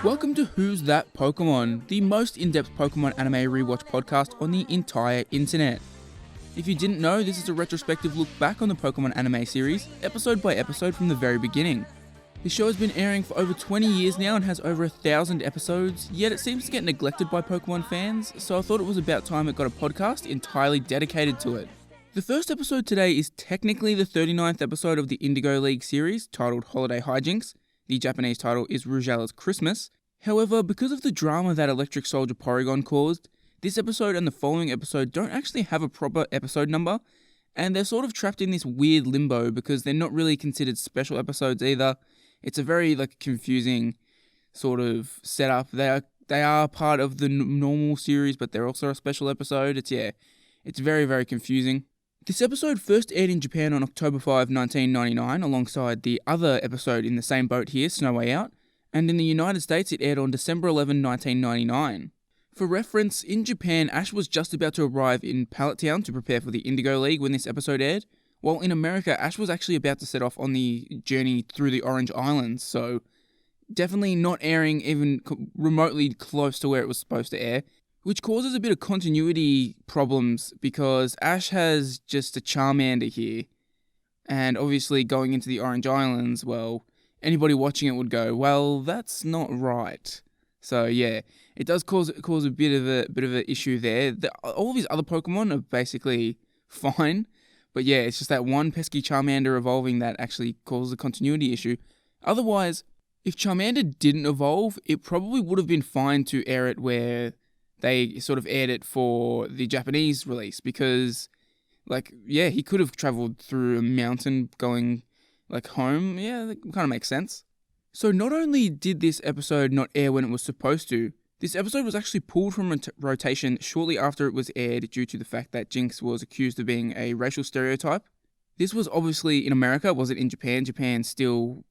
Welcome to Who's That Pokemon, the most in-depth Pokemon anime rewatch podcast on the entire internet. If you didn't know, this is a retrospective look back on the Pokemon anime series, episode by episode from the very beginning. The show has been airing for over 20 years now and has over 1,000 episodes, yet it seems to get neglected by Pokemon fans, so I thought it was about time it got a podcast entirely dedicated to it. The first episode today is technically the 39th episode of the Indigo League series, titled Holiday Hi-Jynx. The Japanese title is Rugel's Christmas. However, because of the drama that Electric Soldier Porygon caused, this episode and the following episode don't actually have a proper episode number, and they're sort of trapped in this weird limbo because they're not really considered special episodes either. It's a very confusing sort of setup. They are part of the normal series, but they're also a special episode. It's very, very confusing. This episode first aired in Japan on October 5, 1999, alongside the other episode in the same boat here, Snow Way Out, and in the United States it aired on December 11, 1999. For reference, in Japan, Ash was just about to arrive in Pallet Town to prepare for the Indigo League when this episode aired, while in America, Ash was actually about to set off on the journey through the Orange Islands, so definitely not airing even remotely close to where it was supposed to air, which causes a bit of continuity problems because Ash has just a Charmander here, and obviously going into the Orange Islands, well, anybody watching it would go, well, that's not right. So yeah, it does cause a bit of an issue there. All of his other Pokemon are basically fine, but yeah, it's just that one pesky Charmander evolving that actually causes a continuity issue. Otherwise, if Charmander didn't evolve, it probably would have been fine to air it where they sort of aired it for the Japanese release because, he could have travelled through a mountain going, home. Yeah, that kind of makes sense. So not only did this episode not air when it was supposed to, this episode was actually pulled from rotation shortly after it was aired due to the fact that Jynx was accused of being a racial stereotype. This was obviously in America, wasn't in Japan. Japan still,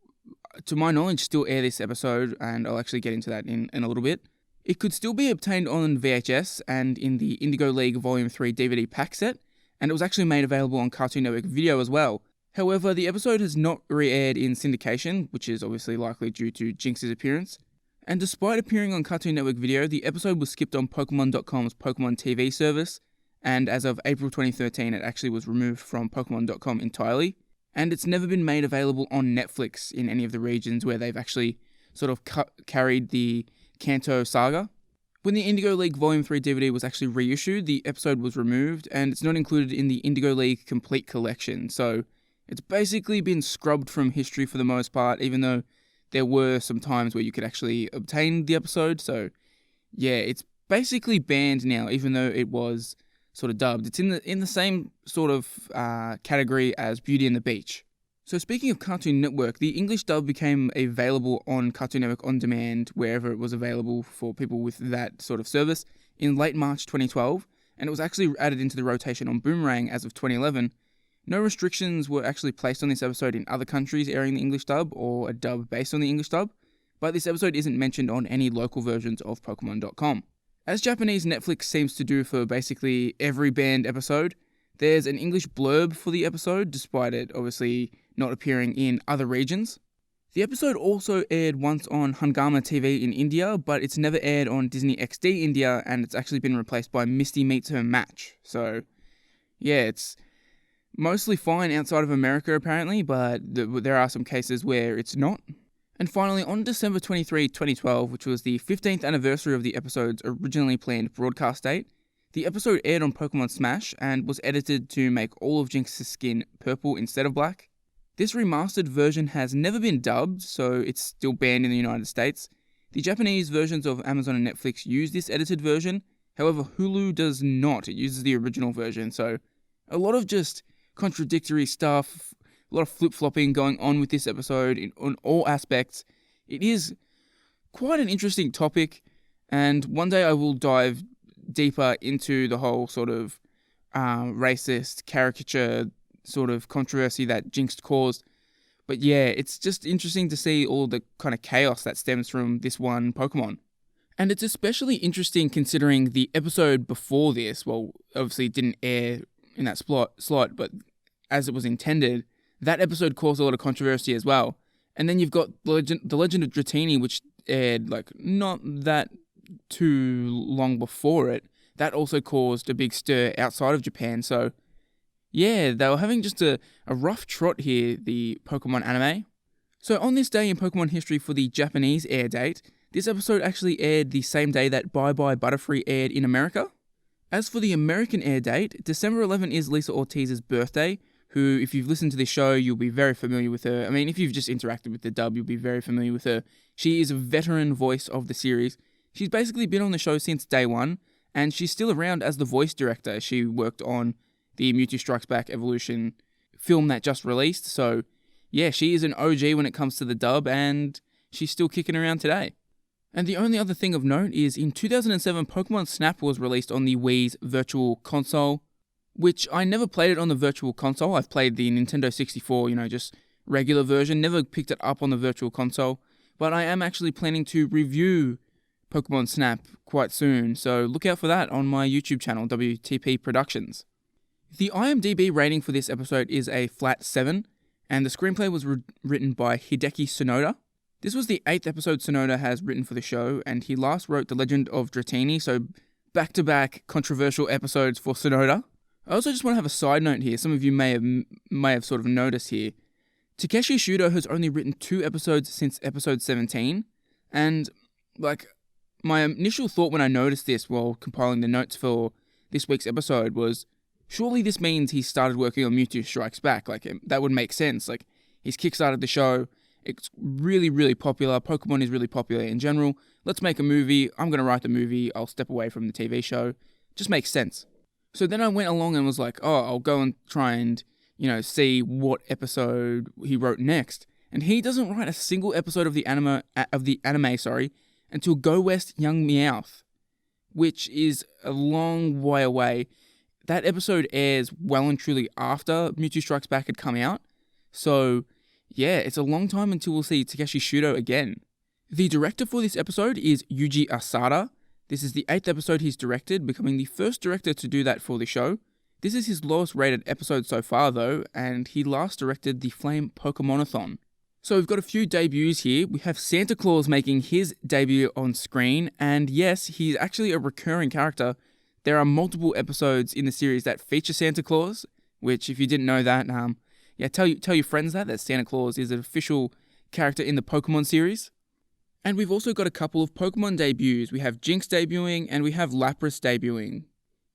to my knowledge, still air this episode, and I'll actually get into that in a little bit. It could still be obtained on VHS and in the Indigo League Volume 3 DVD pack set, and it was actually made available on Cartoon Network Video as well. However, the episode has not re-aired in syndication, which is obviously likely due to Jynx's appearance. And despite appearing on Cartoon Network Video, the episode was skipped on Pokemon.com's Pokemon TV service, and as of April 2013, it actually was removed from Pokemon.com entirely. And it's never been made available on Netflix in any of the regions where they've actually sort of carried the Kanto saga. When the Indigo League Volume 3 DVD was actually reissued, the episode was removed, and it's not included in the Indigo League Complete Collection, so it's basically been scrubbed from history for the most part, even though there were some times where you could actually obtain the episode, so yeah, it's basically banned now, even though it was sort of dubbed. It's in the same sort of category as Beauty and the Beach. So speaking of Cartoon Network, the English dub became available on Cartoon Network On Demand wherever it was available for people with that sort of service in late March 2012, and it was actually added into the rotation on Boomerang as of 2011. No restrictions were actually placed on this episode in other countries airing the English dub or a dub based on the English dub, but this episode isn't mentioned on any local versions of Pokemon.com. As Japanese Netflix seems to do for basically every banned episode, there's an English blurb for the episode, despite it obviously not appearing in other regions. The episode also aired once on Hungama TV in India, but it's never aired on Disney XD India, and it's actually been replaced by Misty Meets Her Match. So, yeah, it's mostly fine outside of America apparently, but there are some cases where it's not. And finally, on December 23, 2012, which was the 15th anniversary of the episode's originally planned broadcast date, the episode aired on Pokemon Smash and was edited to make all of Jynx's skin purple instead of black. This remastered version has never been dubbed, so it's still banned in the United States. The Japanese versions of Amazon and Netflix use this edited version, however Hulu does not. It uses the original version, so a lot of just contradictory stuff, a lot of flip-flopping going on with this episode on all aspects. It is quite an interesting topic, and one day I will dive deeper into the whole sort of racist caricature sort of controversy that Jynx caused. But yeah, it's just interesting to see all the kind of chaos that stems from this one Pokemon. And it's especially interesting considering the episode before this, well, obviously it didn't air in that slot, but as it was intended, that episode caused a lot of controversy as well. And then you've got the Legend of Dratini, which aired like not that too long before it, that also caused a big stir outside of Japan. So yeah, they were having just a rough trot here, the Pokemon anime. So on this day in Pokemon history for the Japanese air date, this episode actually aired the same day that Bye Bye Butterfree aired in America. As for the American air date, December 11 is Lisa Ortiz's birthday, who, if you've listened to this show, you'll be very familiar with her. I mean, if you've just interacted with the dub, you'll be very familiar with her. She is a veteran voice of the series. She's basically been on the show since day one, and she's still around as the voice director. She worked on the Mewtwo Strikes Back Evolution film that just released, so yeah, she is an OG when it comes to the dub, and she's still kicking around today. And the only other thing of note is in 2007, Pokemon Snap was released on the Wii's Virtual Console, which I never played it on the Virtual Console. I've played the Nintendo 64, just regular version, never picked it up on the Virtual Console, but I am actually planning to review Pokemon Snap quite soon, so look out for that on my YouTube channel, WTP Productions. The IMDb rating for this episode is a flat 7, and the screenplay was written by Hideki Sonoda. This was the 8th episode Sonoda has written for the show, and he last wrote The Legend of Dratini, so back-to-back controversial episodes for Sonoda. I also just want to have a side note here, some of you may have sort of noticed here. Takeshi Shudo has only written 2 episodes since episode 17, and my initial thought when I noticed this while compiling the notes for this week's episode was, surely this means he started working on Mewtwo Strikes Back. That would make sense. He's kickstarted the show. It's really, really popular. Pokemon is really popular in general. Let's make a movie. I'm going to write the movie. I'll step away from the TV show. Just makes sense. So then I went along and was like, I'll go and try and, see what episode he wrote next. And he doesn't write a single episode of the anime, until Go West Young Meowth, which is a long way away. That episode airs well and truly after Mewtwo Strikes Back had come out. So yeah, it's a long time until we'll see Takeshi Shudo again. The director for this episode is Yuji Asada. This is the 8th episode he's directed, becoming the first director to do that for the show. This is his lowest rated episode so far though, and he last directed the Flame Pokemonathon. So we've got a few debuts here. We have Santa Claus making his debut on screen, and yes, he's actually a recurring character. There are multiple episodes in the series that feature Santa Claus, which if you didn't know that, tell your friends that Santa Claus is an official character in the Pokemon series. And we've also got a couple of Pokemon debuts. We have Jynx debuting, and we have Lapras debuting.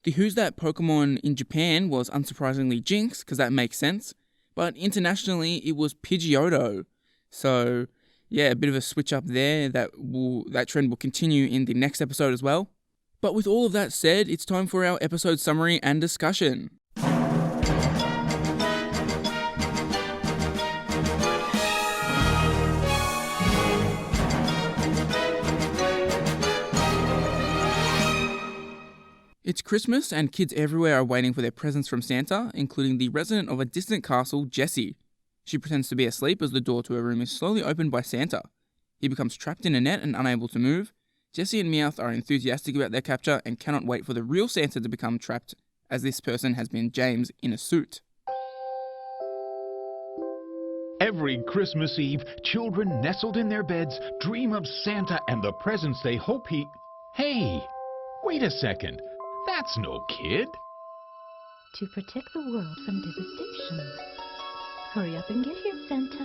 The Who's That Pokemon in Japan was unsurprisingly Jynx, because that makes sense. But internationally, it was Pidgeotto. So, yeah, a bit of a switch up there. That trend will continue in the next episode as well. But with all of that said, it's time for our episode summary and discussion. It's Christmas and kids everywhere are waiting for their presents from Santa, including the resident of a distant castle, Jessie. She pretends to be asleep as the door to her room is slowly opened by Santa. He becomes trapped in a net and unable to move. Jessie and Meowth are enthusiastic about their capture and cannot wait for the real Santa to become trapped, as this person has been James in a suit. Every Christmas Eve, children nestled in their beds dream of Santa and the presents they hope he... Hey, wait a second. That's no kid. To protect the world from devastation. Hurry up and get here, Santa.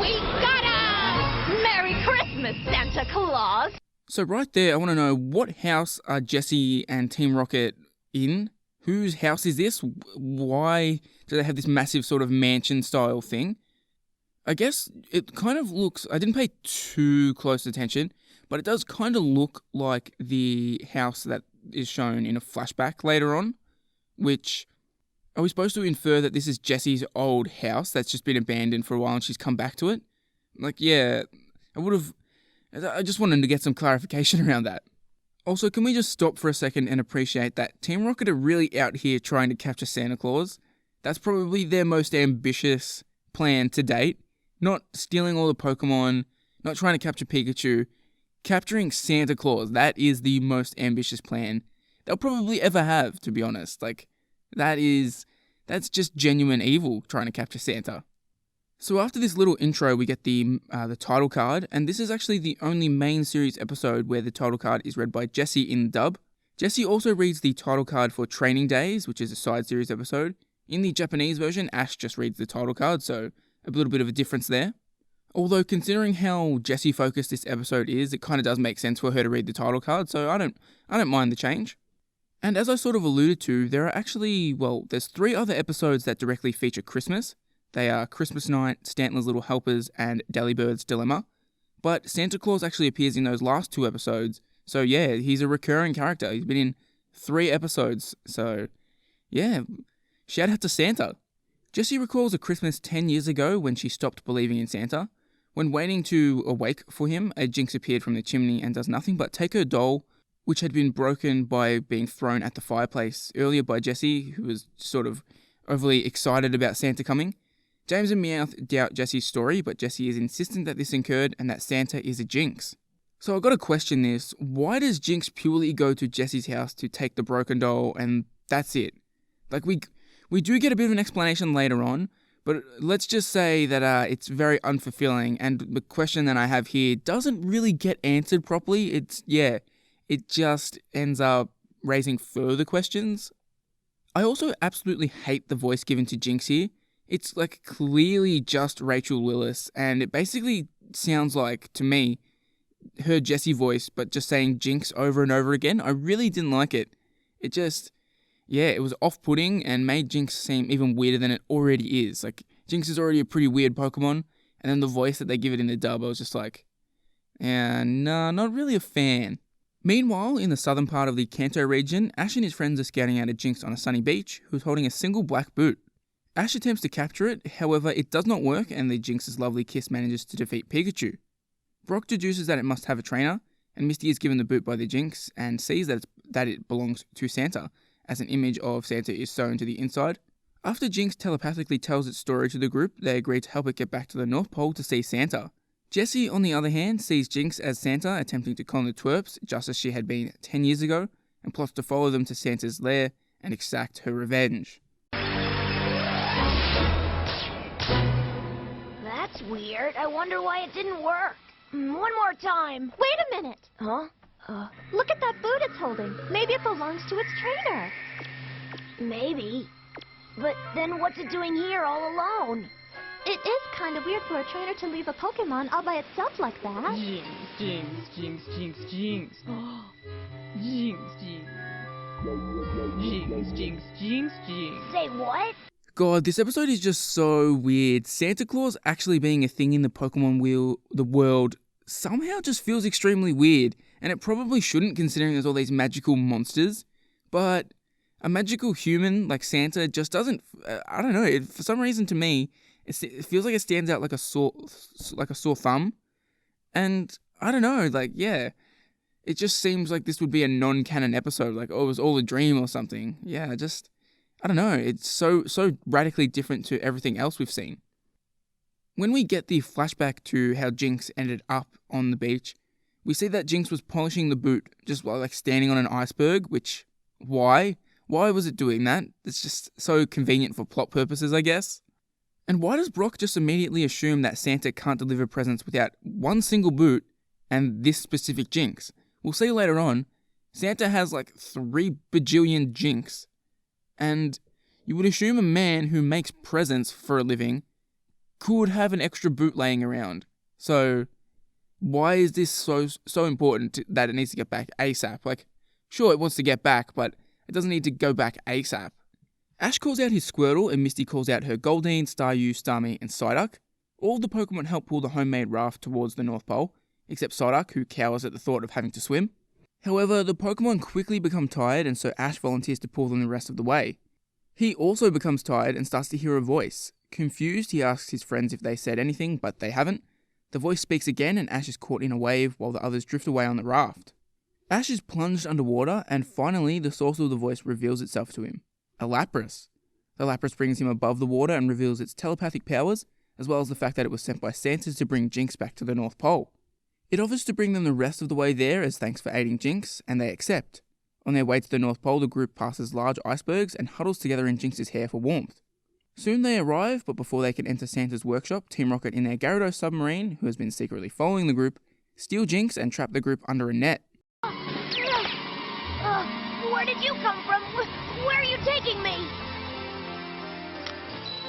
We got him! Merry Christmas, Santa Claus! So right there, I want to know, what house are Jessie and Team Rocket in? Whose house is this? Why do they have this massive sort of mansion-style thing? I guess it kind of looks... I didn't pay too close attention, but it does kind of look like the house that is shown in a flashback later on, which... Are we supposed to infer that this is Jessie's old house that's just been abandoned for a while and she's come back to it? I just wanted to get some clarification around that. Also, can we just stop for a second and appreciate that Team Rocket are really out here trying to capture Santa Claus? That's probably their most ambitious plan to date. Not stealing all the Pokemon, not trying to capture Pikachu, capturing Santa Claus. That is the most ambitious plan they'll probably ever have, to be honest. That's just genuine evil trying to capture Santa. So after this little intro, we get the title card, and this is actually the only main series episode where the title card is read by Jessie in the dub. Jessie also reads the title card for Training Days, which is a side series episode. In the Japanese version, Ash just reads the title card, so a little bit of a difference there. Although considering how Jessie focused this episode is, it kind of does make sense for her to read the title card, so I don't mind the change. And as I sort of alluded to, there are actually, there's 3 other episodes that directly feature Christmas. They are Christmas Night, Stanton's Little Helpers, and Dellybird's Dilemma. But Santa Claus actually appears in those last 2 episodes, so yeah, he's a recurring character. He's been in 3 episodes, so yeah, shout out to Santa. Jessie recalls a Christmas 10 years ago when she stopped believing in Santa. When waiting to awake for him, a Jinx appeared from the chimney and does nothing but take her doll, which had been broken by being thrown at the fireplace earlier by Jessie, who was sort of overly excited about Santa coming. James and Meowth doubt Jessie's story, but Jessie is insistent that this occurred and that Santa is a Jinx. So I've got to question this. Why does Jinx purely go to Jessie's house to take the broken doll and that's it? Like, we do get a bit of an explanation later on, but let's just say that it's very unfulfilling, and the question that I have here doesn't really get answered properly. It just ends up raising further questions. I also absolutely hate the voice given to Jinx here. It's like clearly just Rachel Willis, and it basically sounds like, to me, her Jessie voice, but just saying Jinx over and over again. I really didn't like it. It was off-putting and made Jinx seem even weirder than it already is. Like, Jinx is already a pretty weird Pokemon, and then the voice that they give it in the dub, I was just like, nah, not really a fan. Meanwhile, in the southern part of the Kanto region, Ash and his friends are scouting out a Jinx on a sunny beach who's holding a single black boot. Ash attempts to capture it, however it does not work and the Jinx's lovely kiss manages to defeat Pikachu. Brock deduces that it must have a trainer, and Misty is given the boot by the Jinx and sees that it belongs to Santa, as an image of Santa is sewn to the inside. After Jinx telepathically tells its story to the group, they agree to help it get back to the North Pole to see Santa. Jessie, on the other hand, sees Jinx as Santa attempting to con the twerps, just as she had been 10 years ago, and plots to follow them to Santa's lair and exact her revenge. That's weird. I wonder why it didn't work. One more time. Wait a minute. Huh? Look at that boot it's holding. Maybe it belongs to its trainer. Maybe. But then what's it doing here all alone? It is kind of weird for a trainer to leave a Pokemon all by itself like that. Jinx, Jinx, Jinx, Jinx, Jinx. Jinx, Jinx. Jinx, Jinx, Jinx, Jinx. Say what? God, this episode is just so weird. Santa Claus actually being a thing in the Pokemon world somehow just feels extremely weird, and it probably shouldn't considering there's all these magical monsters, but a magical human like Santa just doesn't, I don't know, for some reason to me, it feels like it stands out like a sore thumb, and I don't know, it just seems like this would be a non-canon episode, like, oh, it was all a dream or something. Yeah, I don't know, it's so radically different to everything else we've seen. When we get the flashback to how Jinx ended up on the beach, we see that Jinx was polishing the boot just while standing on an iceberg, which, why? Why was it doing that? It's just so convenient for plot purposes, I guess. And why does Brock just immediately assume that Santa can't deliver presents without one single boot and this specific Jinx? We'll see later on, Santa has 3 bajillion Jinx. And you would assume a man who makes presents for a living could have an extra boot laying around. So why is this so important that it needs to get back ASAP? Sure, it wants to get back, but it doesn't need to go back ASAP. Ash calls out his Squirtle and Misty calls out her Goldeen, Staryu, Starmie and Psyduck. All the Pokemon help pull the homemade raft towards the North Pole, except Psyduck, who cowers at the thought of having to swim. However, the Pokemon quickly become tired, and so Ash volunteers to pull them the rest of the way. He also becomes tired and starts to hear a voice. Confused, he asks his friends if they said anything, but they haven't. The voice speaks again, and Ash is caught in a wave while the others drift away on the raft. Ash is plunged underwater, and finally, the source of the voice reveals itself to him. A Lapras. The Lapras brings him above the water and reveals its telepathic powers, as well as the fact that it was sent by Santa to bring Jinx back to the North Pole. It offers to bring them the rest of the way there as thanks for aiding Jinx, and they accept. On their way to the North Pole, the group passes large icebergs and huddles together in Jinx's hair for warmth. Soon they arrive, but before they can enter Santa's workshop, Team Rocket in their Gyarados submarine, who has been secretly following the group, steal Jinx and trap the group under a net. Where did you come from? Where are you taking me?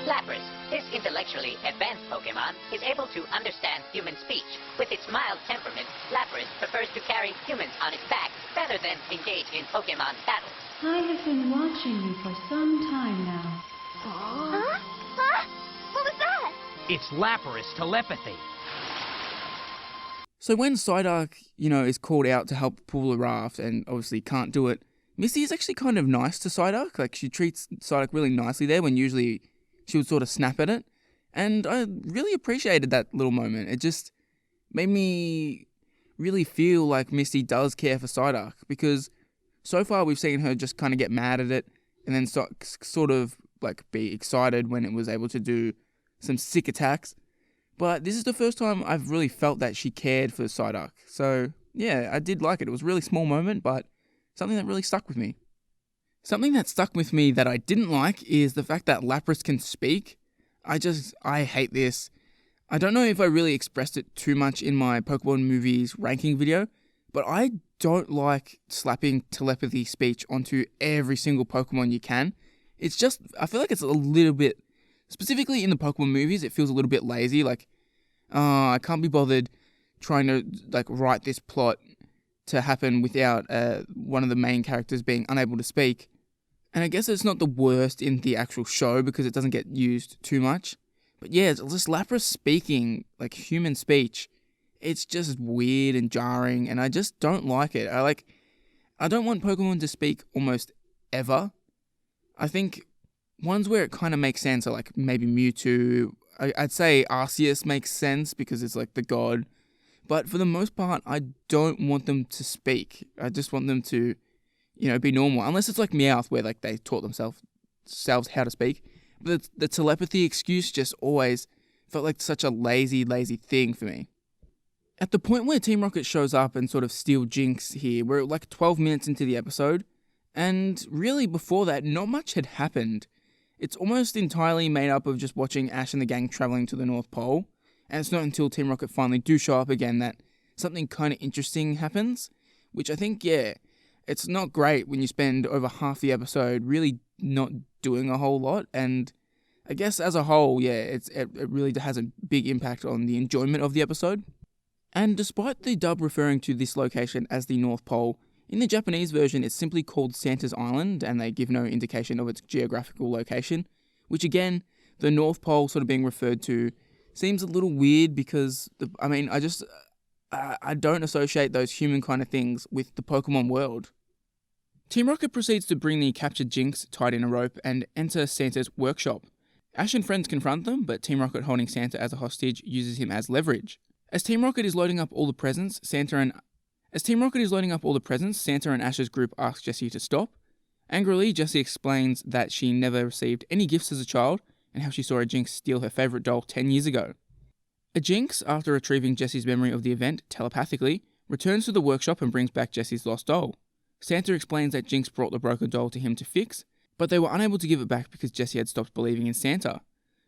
Lapras, this intellectually advanced Pokemon, is able to understand human speech. With its mild temperament, Lapras prefers to carry humans on its back rather than engage in Pokemon battles. I have been watching you for some time now. Huh? Huh? What was that? It's Lapras telepathy. So when Psyduck, is called out to help pull the raft and obviously can't do it, Misty is actually kind of nice to Psyduck. Like, she treats Psyduck really nicely there when usually she would sort of snap at it. And I really appreciated that little moment. It just made me really feel like Misty does care for Psyduck, because so far we've seen her just kind of get mad at it and then sort of like be excited when it was able to do some sick attacks. But this is the first time I've really felt that she cared for Psyduck. So yeah, I did like it. It was a really small moment, but something that really stuck with me. Something that stuck with me that I didn't like is the fact that Lapras can speak. I hate this. I don't know if I really expressed it too much in my Pokemon movies ranking video, but I don't like slapping telepathy speech onto every single Pokemon you can. It's just, I feel like it's a little bit, specifically in the Pokemon movies, it feels a little bit lazy. Like, I can't be bothered trying to write this plot to happen without one of the main characters being unable to speak. And I guess it's not the worst in the actual show because it doesn't get used too much. But yeah, it's just Lapras speaking, like human speech. It's just weird and jarring, and I just don't like it. I don't want Pokemon to speak almost ever. I think ones where it kind of makes sense are like maybe Mewtwo. I'd say Arceus makes sense because it's like the god. But for the most part, I don't want them to speak. I just want them to, be normal. Unless it's like Meowth, where like they taught themselves how to speak. But the telepathy excuse just always felt like such a lazy thing for me. At the point where Team Rocket shows up and sort of steal Jinx here, we're like 12 minutes into the episode. And really before that, not much had happened. It's almost entirely made up of just watching Ash and the gang traveling to the North Pole. And it's not until Team Rocket finally do show up again that something kind of interesting happens, which I think, it's not great when you spend over half the episode really not doing a whole lot. And I guess as a whole, it really has a big impact on the enjoyment of the episode. And despite the dub referring to this location as the North Pole, in the Japanese version it's simply called Santa's Island, and they give no indication of its geographical location, which again, the North Pole sort of being referred to seems a little weird because, I don't associate those human kind of things with the Pokemon world. Team Rocket proceeds to bring the captured Jinx tied in a rope and enter Santa's workshop. Ash and friends confront them, but Team Rocket, holding Santa as a hostage, uses him as leverage. As Team Rocket is loading up all the presents, Santa and Ash's group ask Jessie to stop. Angrily, Jessie explains that she never received any gifts as a child and how she saw a Jinx steal her favourite doll 10 years ago. A Jinx, after retrieving Jessie's memory of the event telepathically, returns to the workshop and brings back Jessie's lost doll. Santa explains that Jinx brought the broken doll to him to fix, but they were unable to give it back because Jessie had stopped believing in Santa.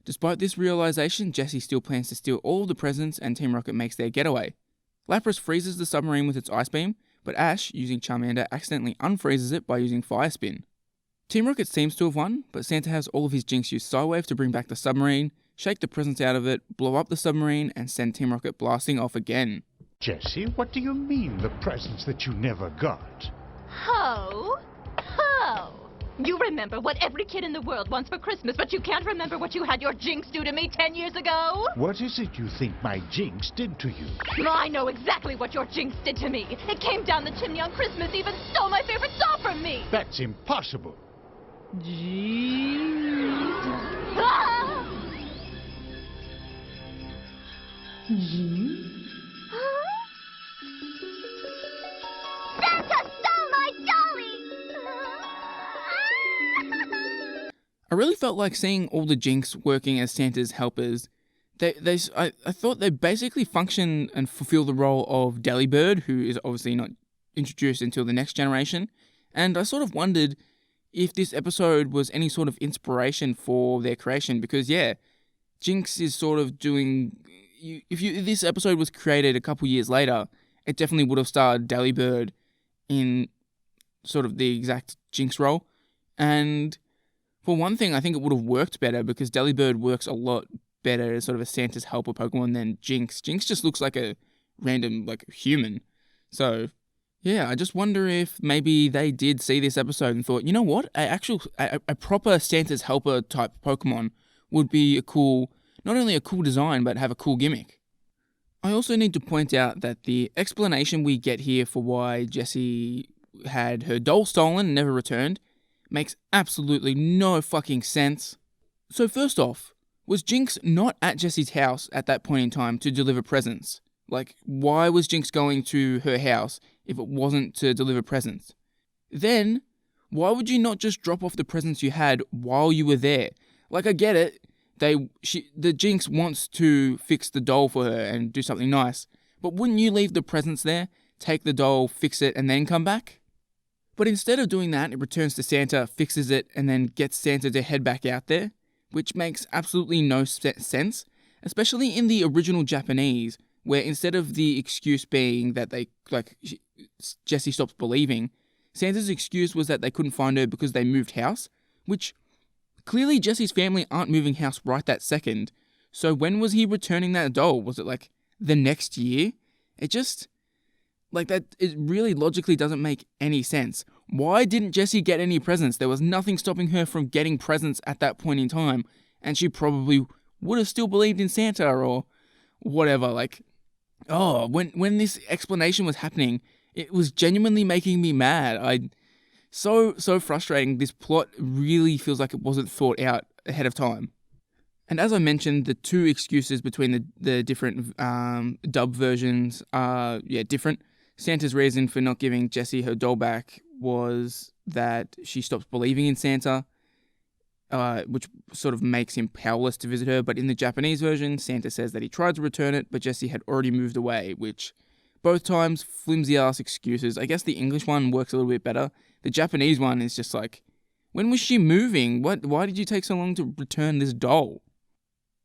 Despite this realization, Jessie still plans to steal all of the presents and Team Rocket makes their getaway. Lapras freezes the submarine with its ice beam, but Ash, using Charmander, accidentally unfreezes it by using Fire Spin. Team Rocket seems to have won, but Santa has all of his Jinx use Psywave to bring back the submarine, shake the presents out of it, blow up the submarine, and send Team Rocket blasting off again. Jessie, what do you mean, the presents that you never got? Ho! Ho! You remember what every kid in the world wants for Christmas, but you can't remember what you had your Jinx do to me 10 years ago? What is it you think my Jinx did to you? I know exactly what your Jinx did to me. It came down the chimney on Christmas Eve and stole my favorite doll from me. That's impossible. Jinx. Ah! Jinx? Santa stole my dolly! I really felt like seeing all the Jinx working as Santa's helpers. I thought they basically function and fulfill the role of Delibird, who is obviously not introduced until the next generation, And I sort of wondered if this episode was any sort of inspiration for their creation, because Jynx is sort of doing... If this episode was created a couple years later, it definitely would have starred Delibird in sort of the exact Jynx role. And for one thing, I think it would have worked better because Delibird works a lot better as sort of a Santa's helper Pokemon than Jynx. Jynx just looks like a random, human. So, yeah, I just wonder if maybe they did see this episode and thought, you know what, a proper Santa's helper type Pokemon would be not only a cool design, but have a cool gimmick. I also need to point out that the explanation we get here for why Jessie had her doll stolen and never returned makes absolutely no fucking sense. So first off, was Jynx not at Jessie's house at that point in time to deliver presents? Why was Jynx going to her house if it wasn't to deliver presents? Then, why would you not just drop off the presents you had while you were there? I get it. The Jynx wants to fix the doll for her and do something nice, but wouldn't you leave the presents there, take the doll, fix it, and then come back? But instead of doing that, it returns to Santa, fixes it, and then gets Santa to head back out there, which makes absolutely no sense, especially in the original Japanese, where instead of the excuse being that Jessie stops believing, Santa's excuse was that they couldn't find her because they moved house, which clearly Jessie's family aren't moving house right that second. So when was he returning that doll? Was it the next year? It just... it really logically doesn't make any sense. Why didn't Jessie get any presents? There was nothing stopping her from getting presents at that point in time, and she probably would have still believed in Santa or whatever. When this explanation was happening, it was genuinely making me mad. So frustrating. This plot really feels like it wasn't thought out ahead of time. And as I mentioned, the two excuses between the different dub versions are different. Santa's reason for not giving Jessie her doll back was that she stops believing in Santa, which sort of makes him powerless to visit her. But in the Japanese version, Santa says that he tried to return it, but Jessie had already moved away, which both times flimsy-ass excuses. I guess the English one works a little bit better. The Japanese one is just when was she moving? Why did you take so long to return this doll?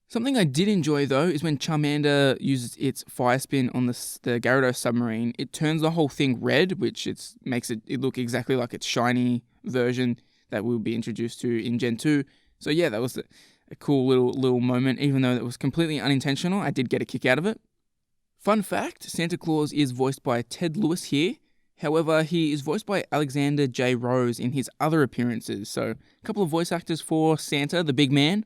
Something I did enjoy, though, is when Charmander uses its fire spin on the Gyarados submarine, it turns the whole thing red, which makes it look exactly like its shiny version that we'll be introduced to in Gen 2. So yeah, that was a cool little moment, even though it was completely unintentional. I did get a kick out of it. Fun fact, Santa Claus is voiced by Ted Lewis here. However, he is voiced by Alexander J. Rose in his other appearances, so a couple of voice actors for Santa, the big man.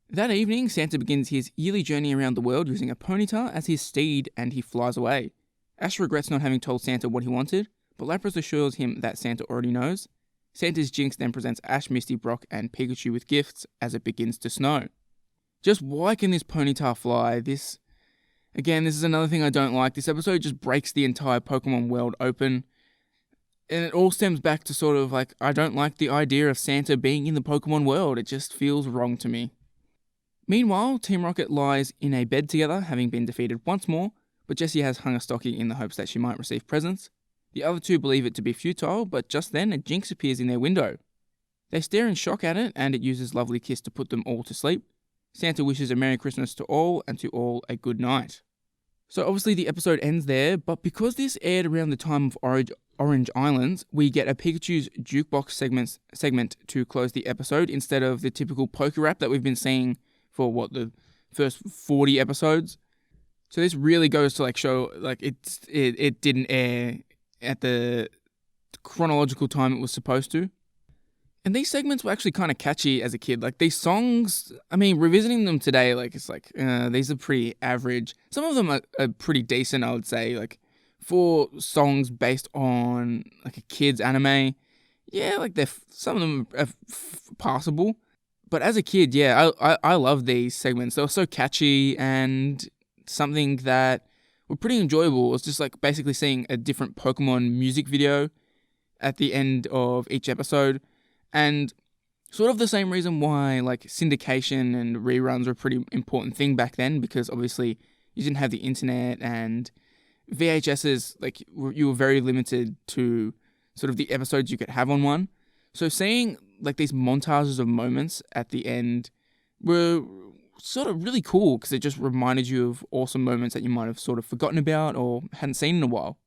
That evening, Santa begins his yearly journey around the world using a ponyta as his steed, and he flies away. Ash regrets not having told Santa what he wanted, but Lapras assures him that Santa already knows. Santa's Jynx then presents Ash, Misty, Brock, and Pikachu with gifts as it begins to snow. Just why can this ponyta fly? This is another thing I don't like. This episode just breaks the entire Pokemon world open. And it all stems back to sort of I don't like the idea of Santa being in the Pokemon world. It just feels wrong to me. Meanwhile, Team Rocket lies in a bed together, having been defeated once more, but Jessie has hung a stocking in the hopes that she might receive presents. The other two believe it to be futile, but just then a Jynx appears in their window. They stare in shock at it, and it uses Lovely Kiss to put them all to sleep. Santa wishes a Merry Christmas to all, and to all a good night. So obviously the episode ends there, but because this aired around the time of Orange Islands, we get a Pikachu's Jukebox segment to close the episode, instead of the typical poker rap that we've been seeing for the first 40 episodes. So this really goes to show it didn't air at the chronological time it was supposed to. And these segments were actually kind of catchy as a kid. These songs, revisiting them today, these are pretty average. Some of them are pretty decent, I would say. For songs based on a kid's anime, yeah, some of them are passable. But as a kid, yeah, I love these segments. They were so catchy and something that were pretty enjoyable. It was just basically seeing a different Pokemon music video at the end of each episode. And sort of the same reason why syndication and reruns were a pretty important thing back then, because obviously you didn't have the internet and VHSs, you were very limited to sort of the episodes you could have on one. So seeing like these montages of moments at the end were sort of really cool because it just reminded you of awesome moments that you might have sort of forgotten about or hadn't seen in a while.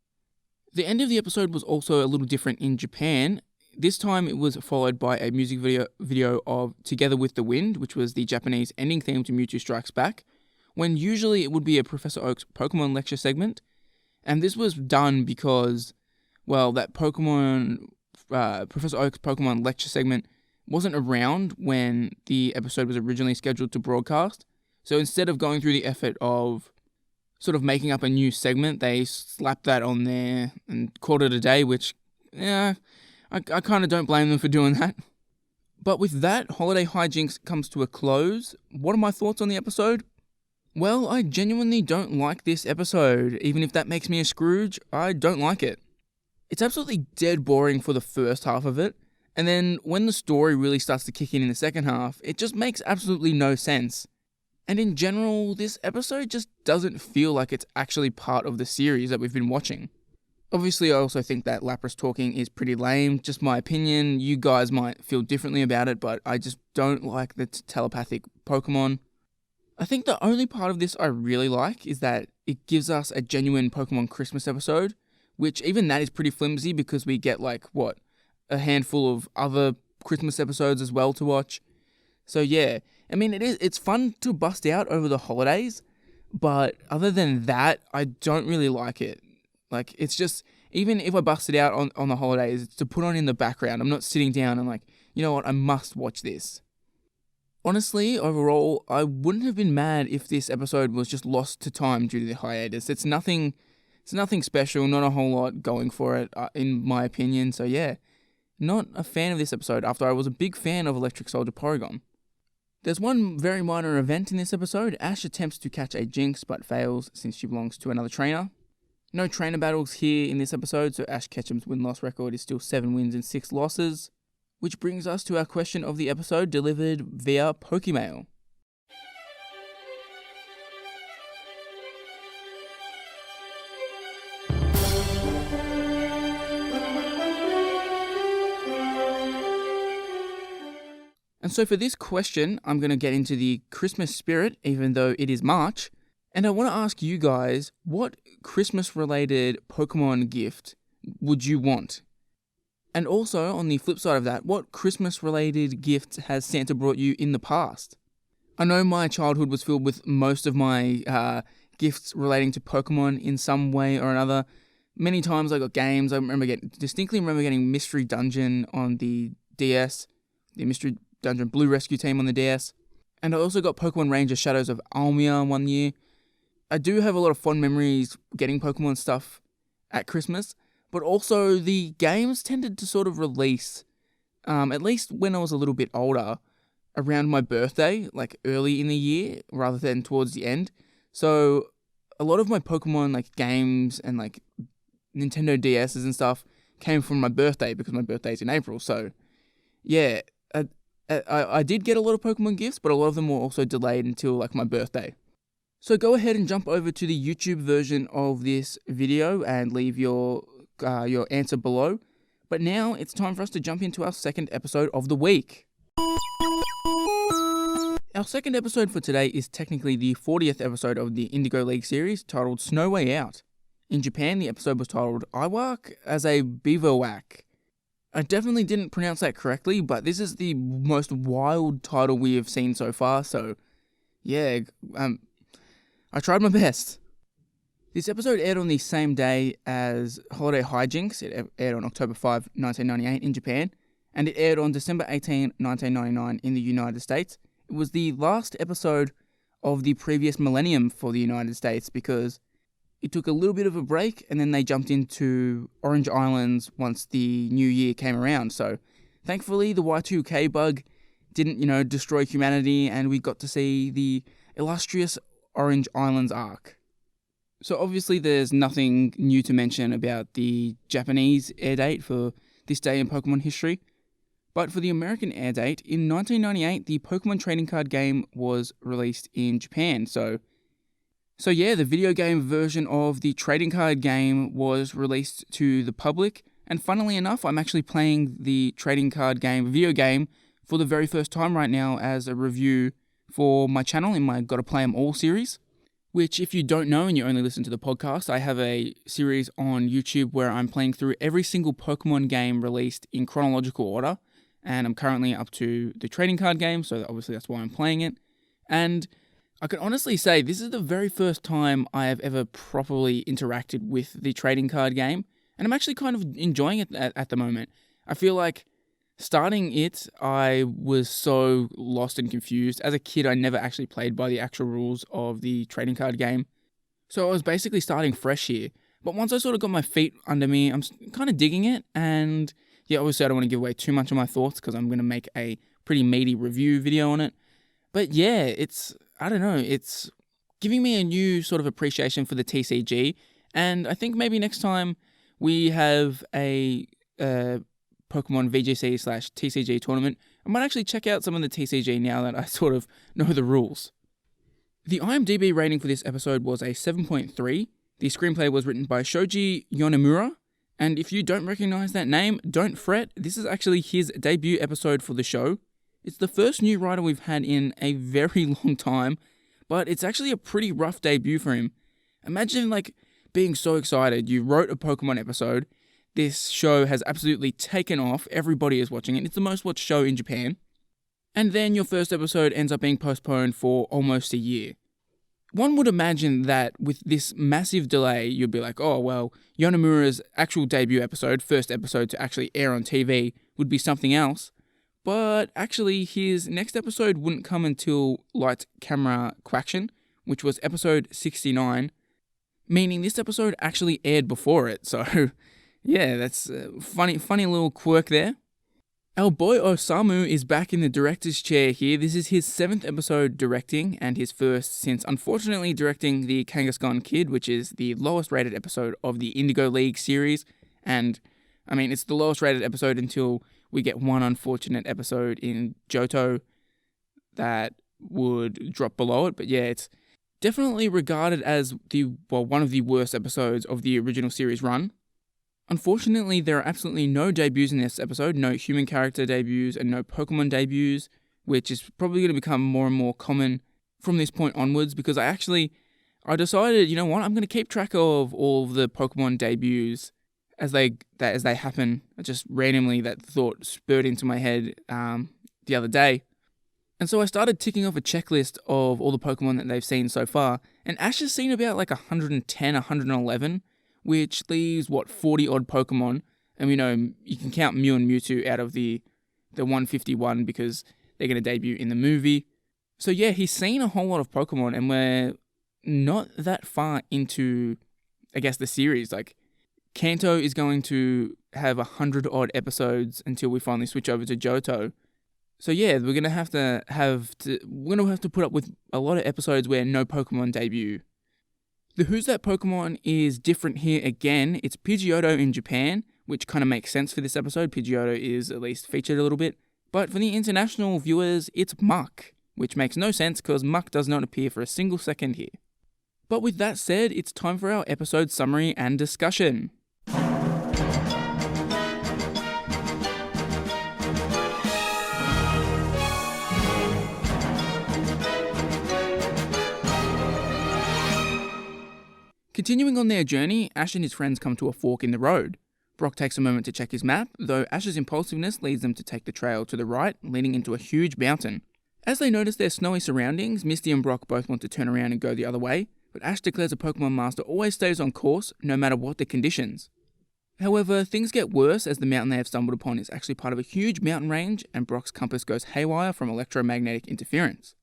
The end of the episode was also a little different in Japan. This time it was followed by a music video of Together with the Wind, which was the Japanese ending theme to Mewtwo Strikes Back, when usually it would be a Professor Oak's Pokemon lecture segment. And this was done because, well, that Professor Oak's Pokemon lecture segment wasn't around when the episode was originally scheduled to broadcast. So instead of going through the effort of sort of making up a new segment, they slapped that on there and called it a day, which, yeah, I kind of don't blame them for doing that. But with that, Holiday Hi-Jynx comes to a close. What are my thoughts on the episode? Well, I genuinely don't like this episode. Even if that makes me a Scrooge, I don't like it. It's absolutely dead boring for the first half of it, and then when the story really starts to kick in the second half, it just makes absolutely no sense. And in general, this episode just doesn't feel like it's actually part of the series that we've been watching. Obviously, I also think that Lapras talking is pretty lame, just my opinion. You guys might feel differently about it, but I just don't like the telepathic Pokemon. I think the only part of this I really like is that it gives us a genuine Pokemon Christmas episode, which even that is pretty flimsy because we get a handful of other Christmas episodes as well to watch. So yeah, I mean, it's fun to bust out over the holidays, but other than that, I don't really like it. Like, it's just, even if I bust it out on the holidays, it's to put on in the background. I'm not sitting down and like, you know what, I must watch this. Honestly, overall, I wouldn't have been mad if this episode was just lost to time due to the hiatus. It's nothing special, not a whole lot going for it, in my opinion. So yeah, not a fan of this episode after I was a big fan of Electric Soldier Porygon. There's one very minor event in this episode. Ash attempts to catch a Jynx but fails since she belongs to another trainer. No trainer battles here in this episode, so Ash Ketchum's win-loss record is still 7 wins and 6 losses. Which brings us to our question of the episode delivered via Pokemail. And so for this question, I'm going to get into the Christmas spirit, even though it is March. And I want to ask you guys, what Christmas-related Pokemon gift would you want? And also, on the flip side of that, what Christmas-related gifts has Santa brought you in the past? I know my childhood was filled with most of my gifts relating to Pokemon in some way or another. Many times I got games. I distinctly remember getting Mystery Dungeon on the DS, the Mystery Dungeon Blue Rescue Team on the DS. And I also got Pokemon Ranger Shadows of Almia one year. I do have a lot of fond memories getting Pokemon stuff at Christmas. But also, the games tended to sort of release, at least when I was a little bit older, around my birthday, like early in the year, rather than towards the end. So, a lot of my Pokemon games and Nintendo DSs and stuff came from my birthday, because my birthday's in April. So, yeah, I did get a lot of Pokemon gifts, but a lot of them were also delayed until my birthday. So go ahead and jump over to the YouTube version of this video and leave your answer below. But now it's time for us to jump into our second episode of the week. Our second episode for today is technically the 40th episode of the Indigo League series, titled Snow Way Out. In Japan, the episode was titled Iwak as a Beaverwhack. I definitely didn't pronounce that correctly, but this is the most wild title we have seen so far, so yeah, I tried my best. This episode aired on the same day as Holiday Hi-Jynx. It aired on October 5, 1998 in Japan, and it aired on December 18, 1999 in the United States. It was the last episode of the previous millennium for the United States because it took a little bit of a break and then they jumped into Orange Islands once the new year came around. So thankfully the Y2K bug didn't, destroy humanity, and we got to see the illustrious Orange Islands arc. So obviously there's nothing new to mention about the Japanese air date for this day in Pokemon history. But for the American air date, in 1998, the Pokemon trading card game was released in Japan. So yeah, the video game version of the trading card game was released to the public, And funnily enough, I'm actually playing the trading card game, video game, for the very first time right now as a review for my channel in my Gotta Play 'Em All series. Which, if you don't know and you only listen to the podcast, I have a series on YouTube where I'm playing through every single Pokemon game released in chronological order. And I'm currently up to the trading card game, so obviously that's why I'm playing it. And I can honestly say this is the very first time I have ever properly interacted with the trading card game. And I'm actually kind of enjoying it at the moment. I feel like starting it, I was so lost and confused. As a kid, I never actually played by the actual rules of the trading card game. So I was basically starting fresh here. But once I sort of got my feet under me, I'm kind of digging it. And yeah, obviously I don't want to give away too much of my thoughts because I'm going to make a pretty meaty review video on it. But yeah, it's giving me a new sort of appreciation for the TCG. And I think maybe next time we have a Pokemon VGC/TCG tournament, I might actually check out some of the TCG now that I sort of know the rules. The IMDb rating for this episode was a 7.3. The screenplay was written by Shoji Yonemura, and if you don't recognize that name, don't fret, this is actually his debut episode for the show. It's the first new writer we've had in a very long time, but it's actually a pretty rough debut for him. Imagine being so excited, you wrote a Pokemon episode, this show has absolutely taken off, everybody is watching it, it's the most watched show in Japan, and then your first episode ends up being postponed for almost a year. One would imagine that with this massive delay, you'd be like, oh well, Yonemura's actual debut episode, first episode to actually air on TV, would be something else, but actually his next episode wouldn't come until Light Camera Quaction, which was episode 69, meaning this episode actually aired before it, so yeah, that's a funny little quirk there. Our boy Osamu is back in the director's chair here. This is his 7th episode directing, and his first since unfortunately directing the Kangaskhan Kid, which is the lowest rated episode of the Indigo League series. And, I mean, it's the lowest rated episode until we get one unfortunate episode in Johto that would drop below it. But yeah, it's definitely regarded as one of the worst episodes of the original series run. Unfortunately, there are absolutely no debuts in this episode, no human character debuts and no Pokemon debuts, which is probably going to become more and more common from this point onwards because I decided, you know what, I'm going to keep track of all of the Pokemon debuts as they happen. Just randomly, that thought spurred into my head the other day. And so I started ticking off a checklist of all the Pokemon that they've seen so far, and Ash has seen about 110, 111, which leaves, 40-odd Pokemon, and we know you can count Mew and Mewtwo out of the 151 because they're going to debut in the movie. So yeah, he's seen a whole lot of Pokemon, and we're not that far into, I guess, the series. Kanto is going to have 100-odd episodes until we finally switch over to Johto. So yeah, we're going to have to put up with a lot of episodes where no Pokemon debut. The Who's That Pokemon is different here again. It's Pidgeotto in Japan, which kind of makes sense for this episode. Pidgeotto is at least featured a little bit. But for the international viewers, it's Muck, which makes no sense because Muck does not appear for a single second here. But with that said, it's time for our episode summary and discussion. Continuing on their journey, Ash and his friends come to a fork in the road. Brock takes a moment to check his map, though Ash's impulsiveness leads them to take the trail to the right, leading into a huge mountain. As they notice their snowy surroundings, Misty and Brock both want to turn around and go the other way, but Ash declares a Pokemon Master always stays on course, no matter what the conditions. However, things get worse as the mountain they have stumbled upon is actually part of a huge mountain range, and Brock's compass goes haywire from electromagnetic interference.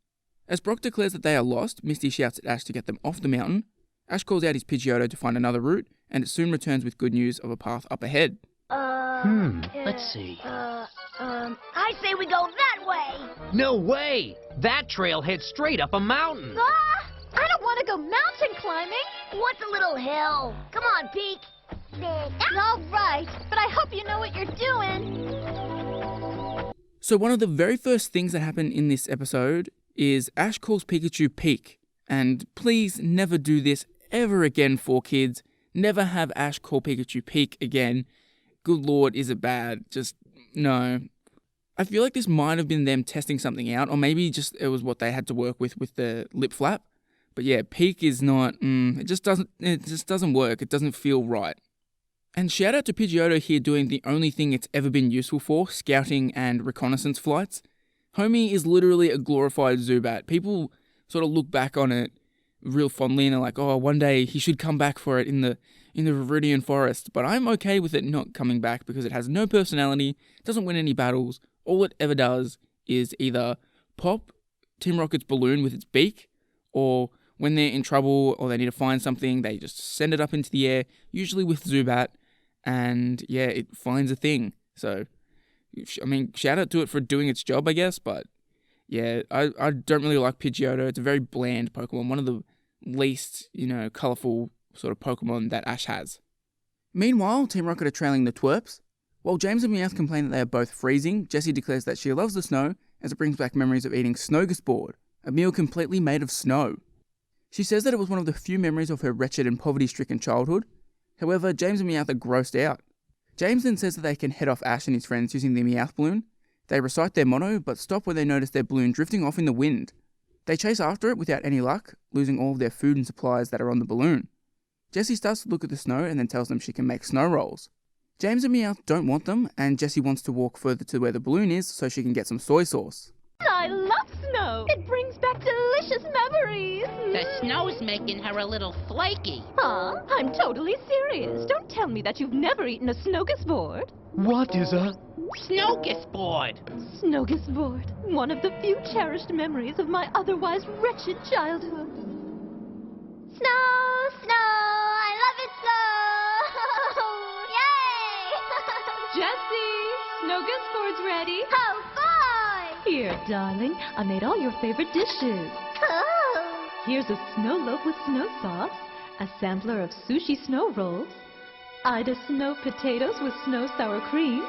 As Brock declares that they are lost, Misty shouts at Ash to get them off the mountain. Ash calls out his Pidgeotto to find another route, and it soon returns with good news of a path up ahead. Let's see. I say we go that way! No way! That trail heads straight up a mountain! Ah! I don't want to go mountain climbing! What's a little hill? Come on, Peek! All right, but I hope you know what you're doing! So one of the very first things that happen in this episode is Ash calls Pikachu Peek, and please never do this ever again for kids. Never have Ash call Pikachu Peek again. good lord, is it bad? Just, no. I feel like this might have been them testing something out, or maybe just it was what they had to work with the lip flap. But yeah, peak is not, it just doesn't work. It doesn't feel right. And shout out to Pidgeotto here doing the only thing it's ever been useful for, scouting and reconnaissance flights. Homie is literally a glorified Zubat. People sort of look back on it real fondly and are like, oh, one day he should come back for it in the Viridian Forest. But I'm okay with it not coming back because it has no personality, doesn't win any battles. All it ever does is either pop Team Rocket's balloon with its beak, or when they're in trouble or they need to find something, they just send it up into the air, usually with Zubat, and yeah, it finds a thing. So, I mean, shout out to it for doing its job, I guess, but yeah, I don't really like Pidgeotto. It's a very bland Pokemon, one of the least, colourful sort of Pokemon that Ash has. Meanwhile, Team Rocket are trailing the twerps. While James and Meowth complain that they are both freezing, Jessie declares that she loves the snow as it brings back memories of eating Snogusboard, a meal completely made of snow. She says that it was one of the few memories of her wretched and poverty-stricken childhood. However, James and Meowth are grossed out. James then says that they can head off Ash and his friends using the Meowth balloon. They recite their motto, but stop when they notice their balloon drifting off in the wind. They chase after it without any luck, losing all of their food and supplies that are on the balloon. Jessie starts to look at the snow and then tells them she can make snow rolls. James and Meowth don't want them, and Jessie wants to walk further to where the balloon is so she can get some soy sauce. I love snow. It brings back delicious memories. The snow's making her a little flaky. Huh? I'm totally serious. Don't tell me that you've never eaten a Snogusboard. What is a... Snogusboard. Snogusboard. One of the few cherished memories of my otherwise wretched childhood. Snow, snow, I love it so. Yay! Jessie, Snogusboard's ready. Oh, boy! Here, darling, I made all your favorite dishes. Oh. Here's a snow loaf with snow sauce, a sampler of sushi snow rolls, Ida snow potatoes with snow sour cream,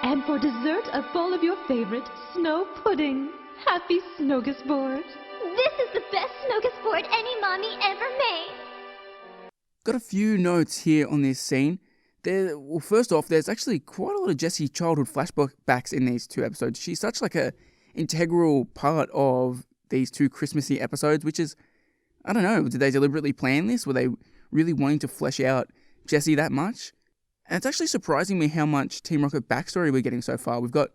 and for dessert, a bowl of your favorite snow pudding. Happy Snogusboard. This is the best Snogusboard any mommy ever made. Got a few notes here on this scene. Well, first off, there's actually quite a lot of Jessie childhood flashbacks in these two episodes. She's such like a integral part of these two Christmassy episodes, which is, I don't know, did they deliberately plan this? Were they really wanting to flesh out Jessie that much? And it's actually surprising me how much Team Rocket backstory we're getting so far. We've got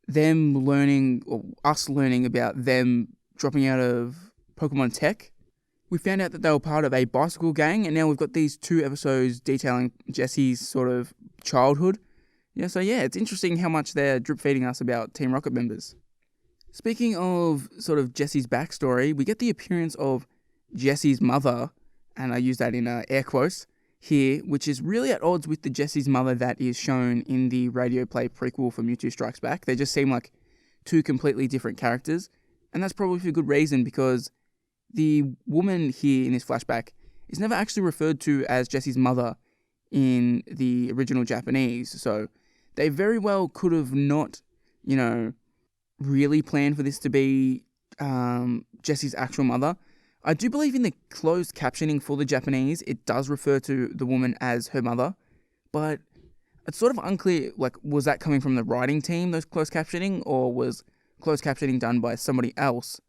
them learning, or us learning about them dropping out of Pokemon Tech. We found out that they were part of a bicycle gang, and now we've got these two episodes detailing Jessie's sort of childhood. So it's interesting how much they're drip feeding us about Team Rocket members. Speaking of sort of Jessie's backstory, we get the appearance of Jessie's mother, and I use that in air quotes here, which is really at odds with the Jessie's mother that is shown in the radio play prequel for Mewtwo Strikes Back. They just seem like two completely different characters, and that's probably for good reason, because the woman here in this flashback is never actually referred to as Jessie's mother in the original Japanese, so they very well could have not, really planned for this to be Jessie's actual mother. I do believe in the closed captioning for the Japanese, it does refer to the woman as her mother, but it's sort of unclear, was that coming from the writing team, those closed captioning, or was closed captioning done by somebody else?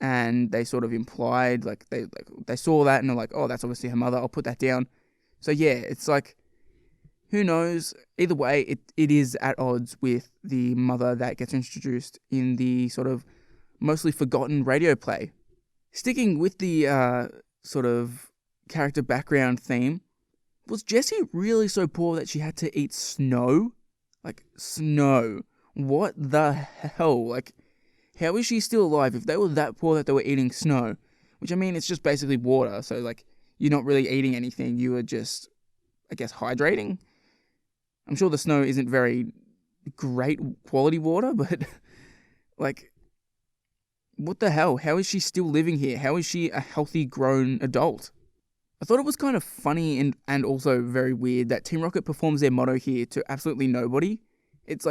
And they sort of implied, they saw that and they're like, oh, that's obviously her mother, I'll put that down. So yeah, it's like, who knows? Either way, it is at odds with the mother that gets introduced in the sort of mostly forgotten radio play. Sticking with the sort of character background theme, was Jessie really so poor that she had to eat snow? Snow. What the hell? How is she still alive if they were that poor that they were eating snow? Which, I mean, it's just basically water, so, you're not really eating anything, you are just, I guess, hydrating? I'm sure the snow isn't very great quality water, but, what the hell? How is she still living here? How is she a healthy, grown adult? I thought it was kind of funny and also very weird that Team Rocket performs their motto here to absolutely nobody. It's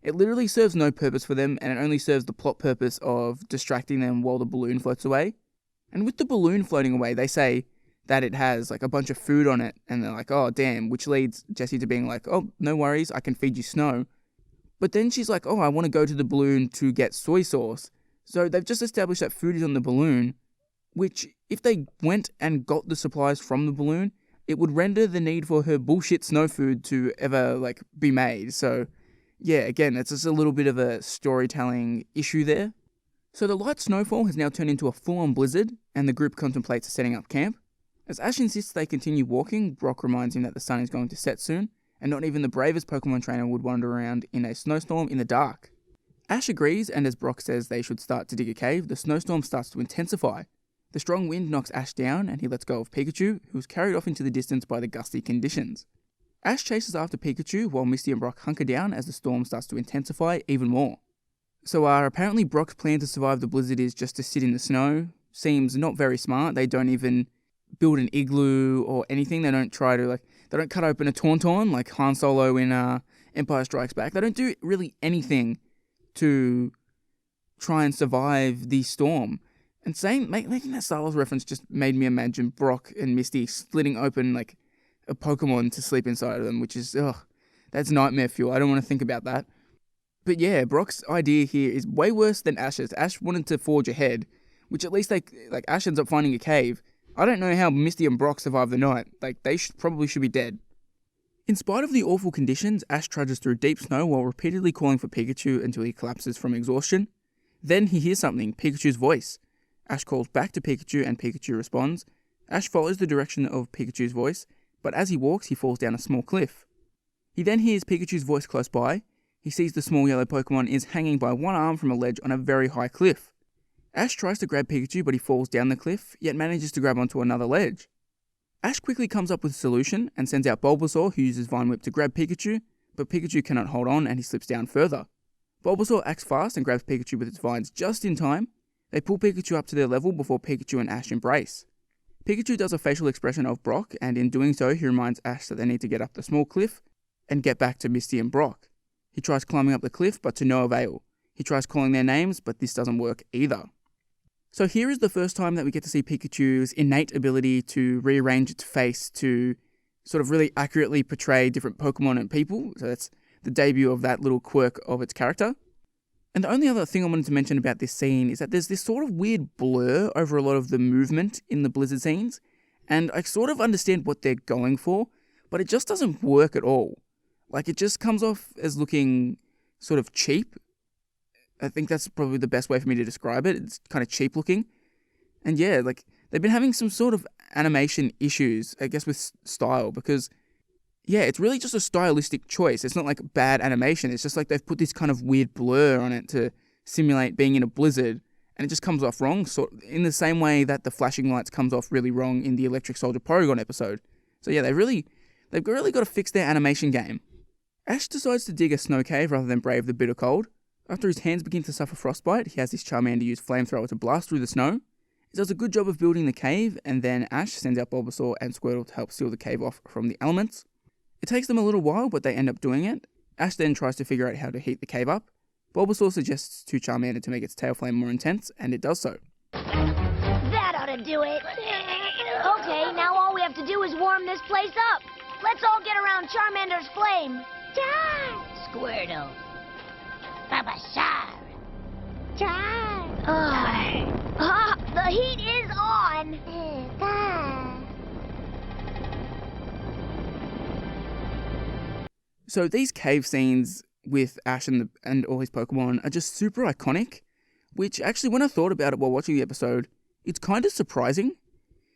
it literally serves no purpose for them, and it only serves the plot purpose of distracting them while the balloon floats away. And with the balloon floating away, they say, that it has like a bunch of food on it, and they're like, oh damn, which leads Jessie to being like, oh, no worries, I can feed you snow. But then she's like, oh, I want to go to the balloon to get soy sauce. So they've just established that food is on the balloon, which if they went and got the supplies from the balloon, it would render the need for her bullshit snow food to ever like be made. So yeah, again, it's just a little bit of a storytelling issue there. So the light snowfall has now turned into a full-on blizzard, and the group contemplates setting up camp. As Ash insists they continue walking, Brock reminds him that the sun is going to set soon, and not even the bravest Pokemon trainer would wander around in a snowstorm in the dark. Ash agrees, and as Brock says they should start to dig a cave, the snowstorm starts to intensify. The strong wind knocks Ash down, and he lets go of Pikachu, who is carried off into the distance by the gusty conditions. Ash chases after Pikachu, while Misty and Brock hunker down as the storm starts to intensify even more. So apparently Brock's plan to survive the blizzard is just to sit in the snow. Seems not very smart. They don't even build an igloo or anything. They don't try to, they don't cut open a Tauntaun like Han Solo in Empire Strikes Back. They don't do really anything to try and survive the storm. And making that Star Wars reference just made me imagine Brock and Misty splitting open like a Pokemon to sleep inside of them, which is, that's nightmare fuel. I don't want to think about that. But yeah, Brock's idea here is way worse than Ash's. Ash wanted to forge ahead, which at least Ash ends up finding a cave. I don't know how Misty and Brock survive the night. They probably should be dead. In spite of the awful conditions, Ash trudges through deep snow while repeatedly calling for Pikachu until he collapses from exhaustion. Then he hears something, Pikachu's voice. Ash calls back to Pikachu and Pikachu responds. Ash follows the direction of Pikachu's voice, but as he walks, he falls down a small cliff. He then hears Pikachu's voice close by. He sees the small yellow Pokemon is hanging by one arm from a ledge on a very high cliff. Ash tries to grab Pikachu, but he falls down the cliff, yet manages to grab onto another ledge. Ash quickly comes up with a solution and sends out Bulbasaur, who uses Vine Whip to grab Pikachu, but Pikachu cannot hold on and he slips down further. Bulbasaur acts fast and grabs Pikachu with its vines just in time. They pull Pikachu up to their level before Pikachu and Ash embrace. Pikachu does a facial expression of Brock, and in doing so he reminds Ash that they need to get up the small cliff and get back to Misty and Brock. He tries climbing up the cliff, but to no avail. He tries calling their names, but this doesn't work either. So here is the first time that we get to see Pikachu's innate ability to rearrange its face to sort of really accurately portray different Pokemon and people. So that's the debut of that little quirk of its character. And the only other thing I wanted to mention about this scene is that there's this sort of weird blur over a lot of the movement in the Blizzard scenes. And I sort of understand what they're going for, but it just doesn't work at all. It just comes off as looking sort of cheap. I think that's probably the best way for me to describe it. It's kind of cheap looking. And yeah, they've been having some sort of animation issues, I guess, with style, because yeah, it's really just a stylistic choice. It's not like bad animation. It's just they've put this kind of weird blur on it to simulate being in a blizzard, and it just comes off wrong, in the same way that the flashing lights comes off really wrong in the Electric Soldier Porygon episode. So yeah, they've really got to fix their animation game. Ash decides to dig a snow cave rather than brave the bitter cold. After his hands begin to suffer frostbite, he has his Charmander use Flamethrower to blast through the snow. He does a good job of building the cave, and then Ash sends out Bulbasaur and Squirtle to help seal the cave off from the elements. It takes them a little while, but they end up doing it. Ash then tries to figure out how to heat the cave up. Bulbasaur suggests to Charmander to make its tail flame more intense, and it does so. That ought to do it. Okay, now all we have to do is warm this place up. Let's all get around Charmander's flame. Charm! Squirtle. Babashar! Charm! The heat is on. So these cave scenes with Ash and all his Pokemon are just super iconic, which actually, when I thought about it while watching the episode, it's kind of surprising,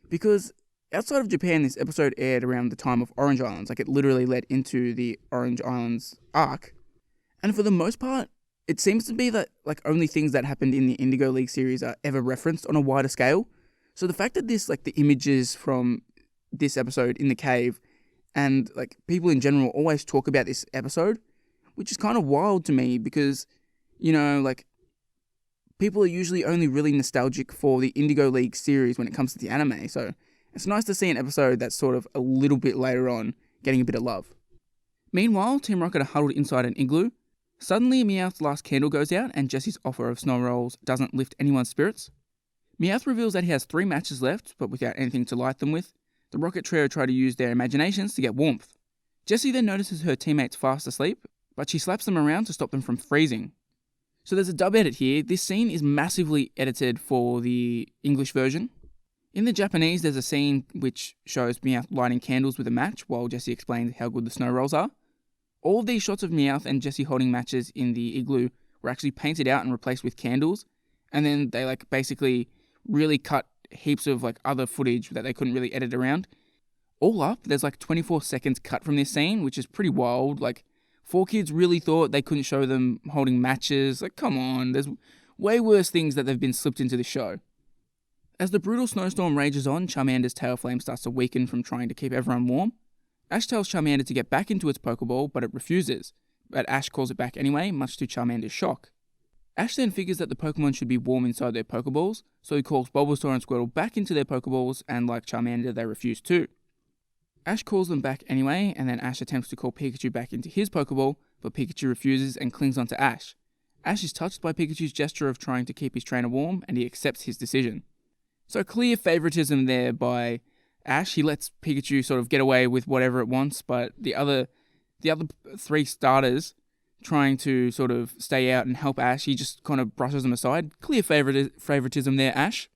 because outside of Japan, this episode aired around the time of Orange Islands. It literally led into the Orange Islands arc. And for the most part, it seems to be that only things that happened in the Indigo League series are ever referenced on a wider scale. So the fact that the images from this episode in the cave and people in general always talk about this episode, which is kind of wild to me, because, people are usually only really nostalgic for the Indigo League series when it comes to the anime. So it's nice to see an episode that's sort of a little bit later on getting a bit of love. Meanwhile, Team Rocket are huddled inside an igloo. Suddenly, Meowth's last candle goes out, and Jesse's offer of snow rolls doesn't lift anyone's spirits. Meowth reveals that he has 3 matches left, but without anything to light them with. The Rocket Trio try to use their imaginations to get warmth. Jessie then notices her teammates fast asleep, but she slaps them around to stop them from freezing. So there's a dub edit here. This scene is massively edited for the English version. In the Japanese, there's a scene which shows Meowth lighting candles with a match while Jessie explains how good the snow rolls are. All of these shots of Meowth and Jessie holding matches in the igloo were actually painted out and replaced with candles, and then they basically really cut heaps of other footage that they couldn't really edit around. All up, there's 24 seconds cut from this scene, which is pretty wild. 4Kids really thought they couldn't show them holding matches. Come on, there's way worse things that they've been slipped into the show. As the brutal snowstorm rages on, Charmander's tail flame starts to weaken from trying to keep everyone warm. Ash tells Charmander to get back into its Pokeball, but it refuses. But Ash calls it back anyway, much to Charmander's shock. Ash then figures that the Pokemon should be warm inside their Pokeballs, so he calls Bulbasaur and Squirtle back into their Pokeballs, and like Charmander, they refuse too. Ash calls them back anyway, and then Ash attempts to call Pikachu back into his Pokeball, but Pikachu refuses and clings onto Ash. Ash is touched by Pikachu's gesture of trying to keep his trainer warm, and he accepts his decision. So clear favoritism there by Ash. He lets Pikachu sort of get away with whatever it wants, but the other three starters trying to sort of stay out and help Ash, he just kind of brushes them aside. Clear favoritism there, Ash.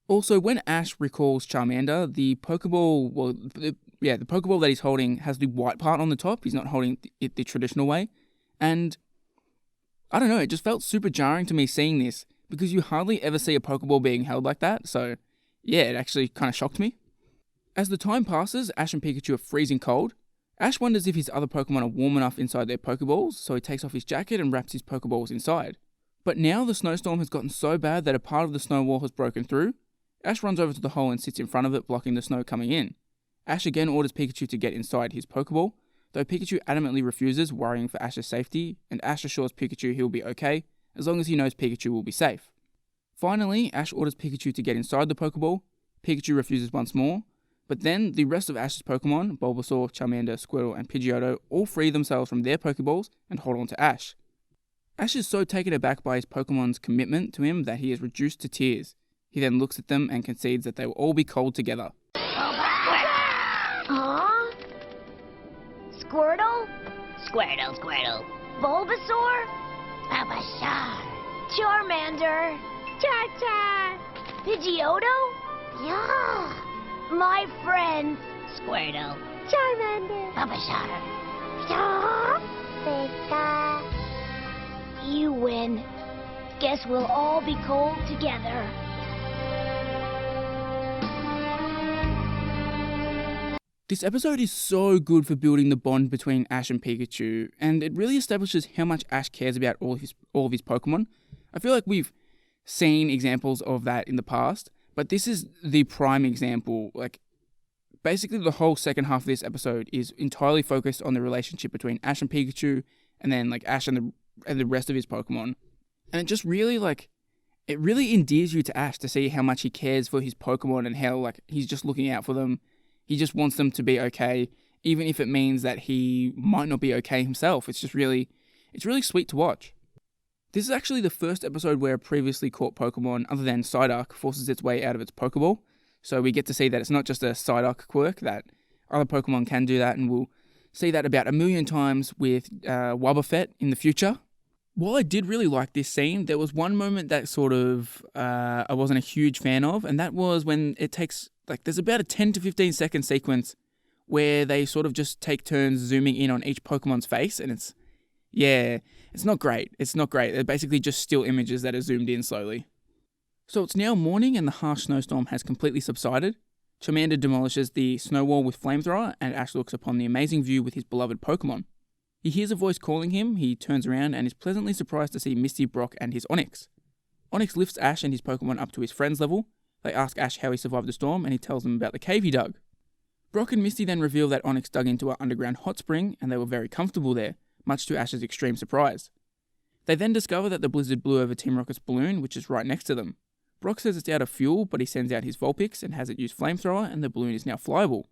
Also, when Ash recalls Charmander, the Pokeball, the Pokeball that he's holding has the white part on the top. He's not holding it the traditional way. And I don't know, it just felt super jarring to me seeing this, because you hardly ever see a Pokeball being held like that. So yeah, it actually kind of shocked me. As the time passes, Ash and Pikachu are freezing cold. Ash wonders if his other Pokemon are warm enough inside their Pokeballs, so he takes off his jacket and wraps his Pokeballs inside. But now the snowstorm has gotten so bad that a part of the snow wall has broken through. Ash runs over to the hole and sits in front of it, blocking the snow coming in. Ash again orders Pikachu to get inside his Pokeball, though Pikachu adamantly refuses, worrying for Ash's safety, and Ash assures Pikachu he'll be okay, as long as he knows Pikachu will be safe. Finally, Ash orders Pikachu to get inside the Pokeball. Pikachu refuses once more, but then the rest of Ash's Pokemon, Bulbasaur, Charmander, Squirtle, and Pidgeotto, all free themselves from their Pokeballs and hold on to Ash. Ash is so taken aback by his Pokemon's commitment to him that he is reduced to tears. He then looks at them and concedes that they will all be cold together. Huh? Squirtle? Squirtle. Bulbasaur? Bulbasaur. Charmander? Cha-cha! Pidgeotto? Yeah. My friends. Squirtle. Charmander! Bulbasaur. You win. Guess we'll all be cold together. This episode is so good for building the bond between Ash and Pikachu, and it really establishes how much Ash cares about all of his Pokemon. I feel like we've seen examples of that in the past, but this is the prime example. Basically the whole second half of this episode is entirely focused on the relationship between Ash and Pikachu, and then Ash and the rest of his Pokemon. And it just really it really endears you to Ash to see how much he cares for his Pokemon and how he's just looking out for them. He just wants them to be okay, even if it means that he might not be okay himself. It's really sweet to watch. This is actually the first episode where a previously caught Pokemon, other than Psyduck, forces its way out of its Pokeball. So we get to see that it's not just a Psyduck quirk, that other Pokemon can do that, and we'll see that about 1,000,000 times with Wobbuffet in the future. While I did really like this scene, there was one moment that sort of I wasn't a huge fan of, and that was when it takes, there's about a 10 to 15 second sequence where they sort of just take turns zooming in on each Pokemon's face, and it's not great. It's not great. They're basically just still images that are zoomed in slowly. So it's now morning and the harsh snowstorm has completely subsided. Charmander demolishes the snow wall with Flamethrower, and Ash looks upon the amazing view with his beloved Pokemon. He hears a voice calling him, he turns around and is pleasantly surprised to see Misty, Brock, and his Onix. Onix lifts Ash and his Pokemon up to his friend's level. They ask Ash how he survived the storm, and he tells them about the cave he dug. Brock and Misty then reveal that Onix dug into an underground hot spring, and they were very comfortable there, much to Ash's extreme surprise. They then discover that the blizzard blew over Team Rocket's balloon, which is right next to them. Brock says it's out of fuel, but he sends out his Vulpix and has it use Flamethrower, and the balloon is now flyable.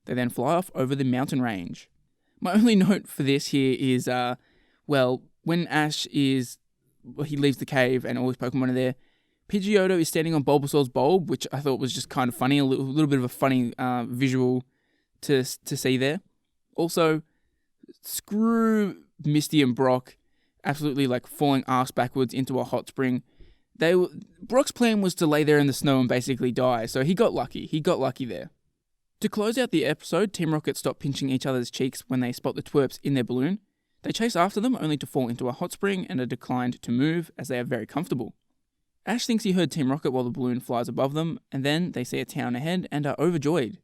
They then fly off over the mountain range. My only note for this here is, when Ash he leaves the cave and all his Pokemon are there, Pidgeotto is standing on Bulbasaur's bulb, which I thought was just kind of funny, a little bit of a funny visual to see there. Also, screw Misty and Brock, absolutely like falling arse backwards into a hot spring. Brock's plan was to lay there in the snow and basically die, so he got lucky. He got lucky there. To close out the episode, Team Rocket stop pinching each other's cheeks when they spot the twerps in their balloon. They chase after them, only to fall into a hot spring and are declined to move, as they are very comfortable. Ash thinks he heard Team Rocket while the balloon flies above them, and then they see a town ahead and are overjoyed.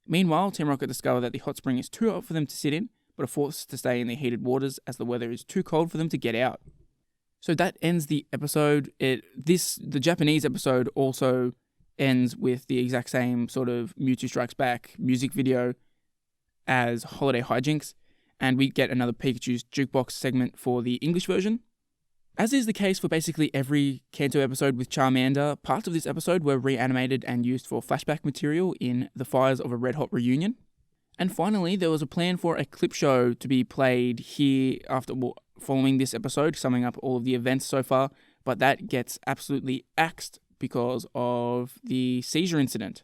Meanwhile, Team Rocket discover that the hot spring is too hot for them to sit in, but are forced to stay in the heated waters as the weather is too cold for them to get out. So that ends the episode. The Japanese episode also ends with the exact same sort of Mewtwo Strikes Back music video as Holiday Hi-Jynx, and we get another Pikachu's Jukebox segment for the English version. As is the case for basically every Kanto episode with Charmander, parts of this episode were reanimated and used for flashback material in The Fires of a Red Hot Reunion. And finally, there was a plan for a clip show to be played here following this episode, summing up all of the events so far, but that gets absolutely axed because of the seizure incident.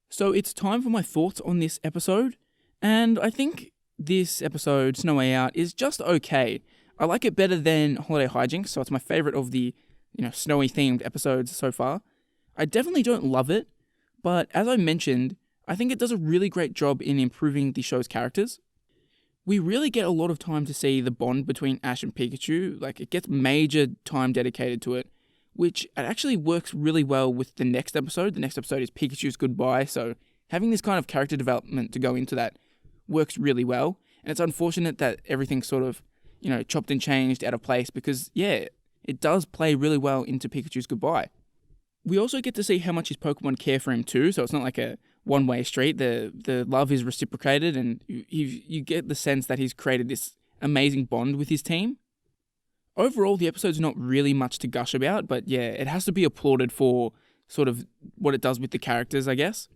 So it's time for my thoughts on this episode, and I think this episode, Snow Way Out, is just okay. I like it better than Holiday Hi-Jynx, so it's my favourite of the snowy themed episodes so far. I definitely don't love it, but as I mentioned, I think it does a really great job in improving the show's characters. We really get a lot of time to see the bond between Ash and Pikachu, like it gets major time dedicated to it, which actually works really well with the next episode. The next episode is Pikachu's Goodbye, so having this kind of character development to go into that works really well. And it's unfortunate that everything's sort of, chopped and changed out of place because, yeah, it does play really well into Pikachu's Goodbye. We also get to see how much his Pokemon care for him too, so it's not like a one-way street. The love is reciprocated, and you get the sense that he's created this amazing bond with his team. Overall, the episode's not really much to gush about, but yeah, it has to be applauded for sort of what it does with the characters, I guess.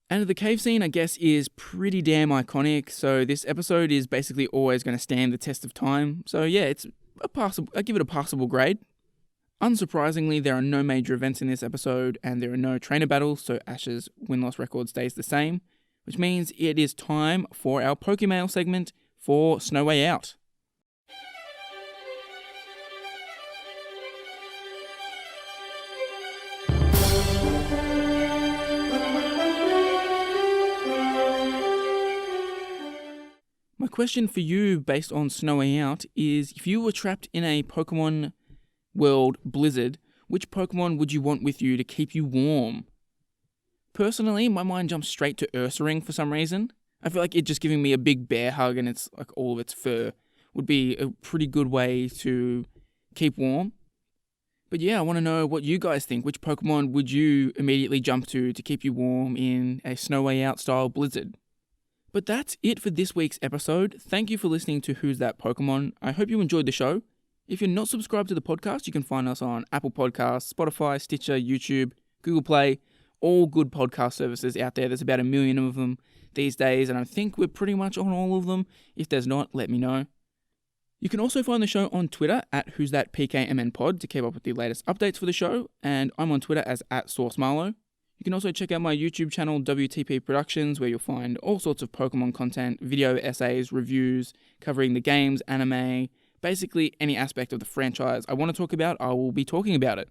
And the cave scene, I guess, is pretty damn iconic, so this episode is basically always going to stand the test of time. So yeah, I give it a passable grade. Unsurprisingly, there are no major events in this episode, and there are no trainer battles, so Ash's win-loss record stays the same, which means it is time for our Pokemail segment for Snow Way Out. My question for you, based on Snow Way Out, is if you were trapped in a Pokemon world blizzard, which Pokemon would you want with you to keep you warm? Personally, my mind jumps straight to Ursaring for some reason. I feel like it just giving me a big bear hug and it's like all of its fur would be a pretty good way to keep warm. But yeah, I want to know what you guys think. Which Pokemon would you immediately jump to keep you warm in a Snow Way Out style blizzard? But that's it for this week's episode. Thank you for listening to Who's That Pokemon. I hope you enjoyed the show. If you're not subscribed to the podcast, you can find us on Apple Podcasts, Spotify, Stitcher, YouTube, Google Play, all good podcast services out there. There's about 1 million of them these days, and I think we're pretty much on all of them. If there's not, let me know. You can also find the show on Twitter at Who's That PKMN Pod to keep up with the latest updates for the show, and I'm on Twitter as @SourceMarlow. You can also check out my YouTube channel, WTP Productions, where you'll find all sorts of Pokemon content, video essays, reviews, covering the games, anime, basically any aspect of the franchise I want to talk about, I will be talking about it.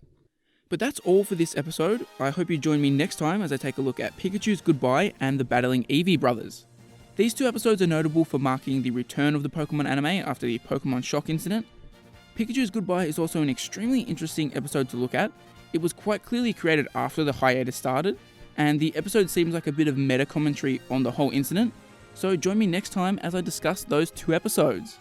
But that's all for this episode. I hope you join me next time as I take a look at Pikachu's Goodbye and the battling Eevee brothers. These two episodes are notable for marking the return of the Pokemon anime after the Pokemon Shock incident. Pikachu's Goodbye is also an extremely interesting episode to look at. It was quite clearly created after the hiatus started, and the episode seems like a bit of meta commentary on the whole incident. So join me next time as I discuss those two episodes.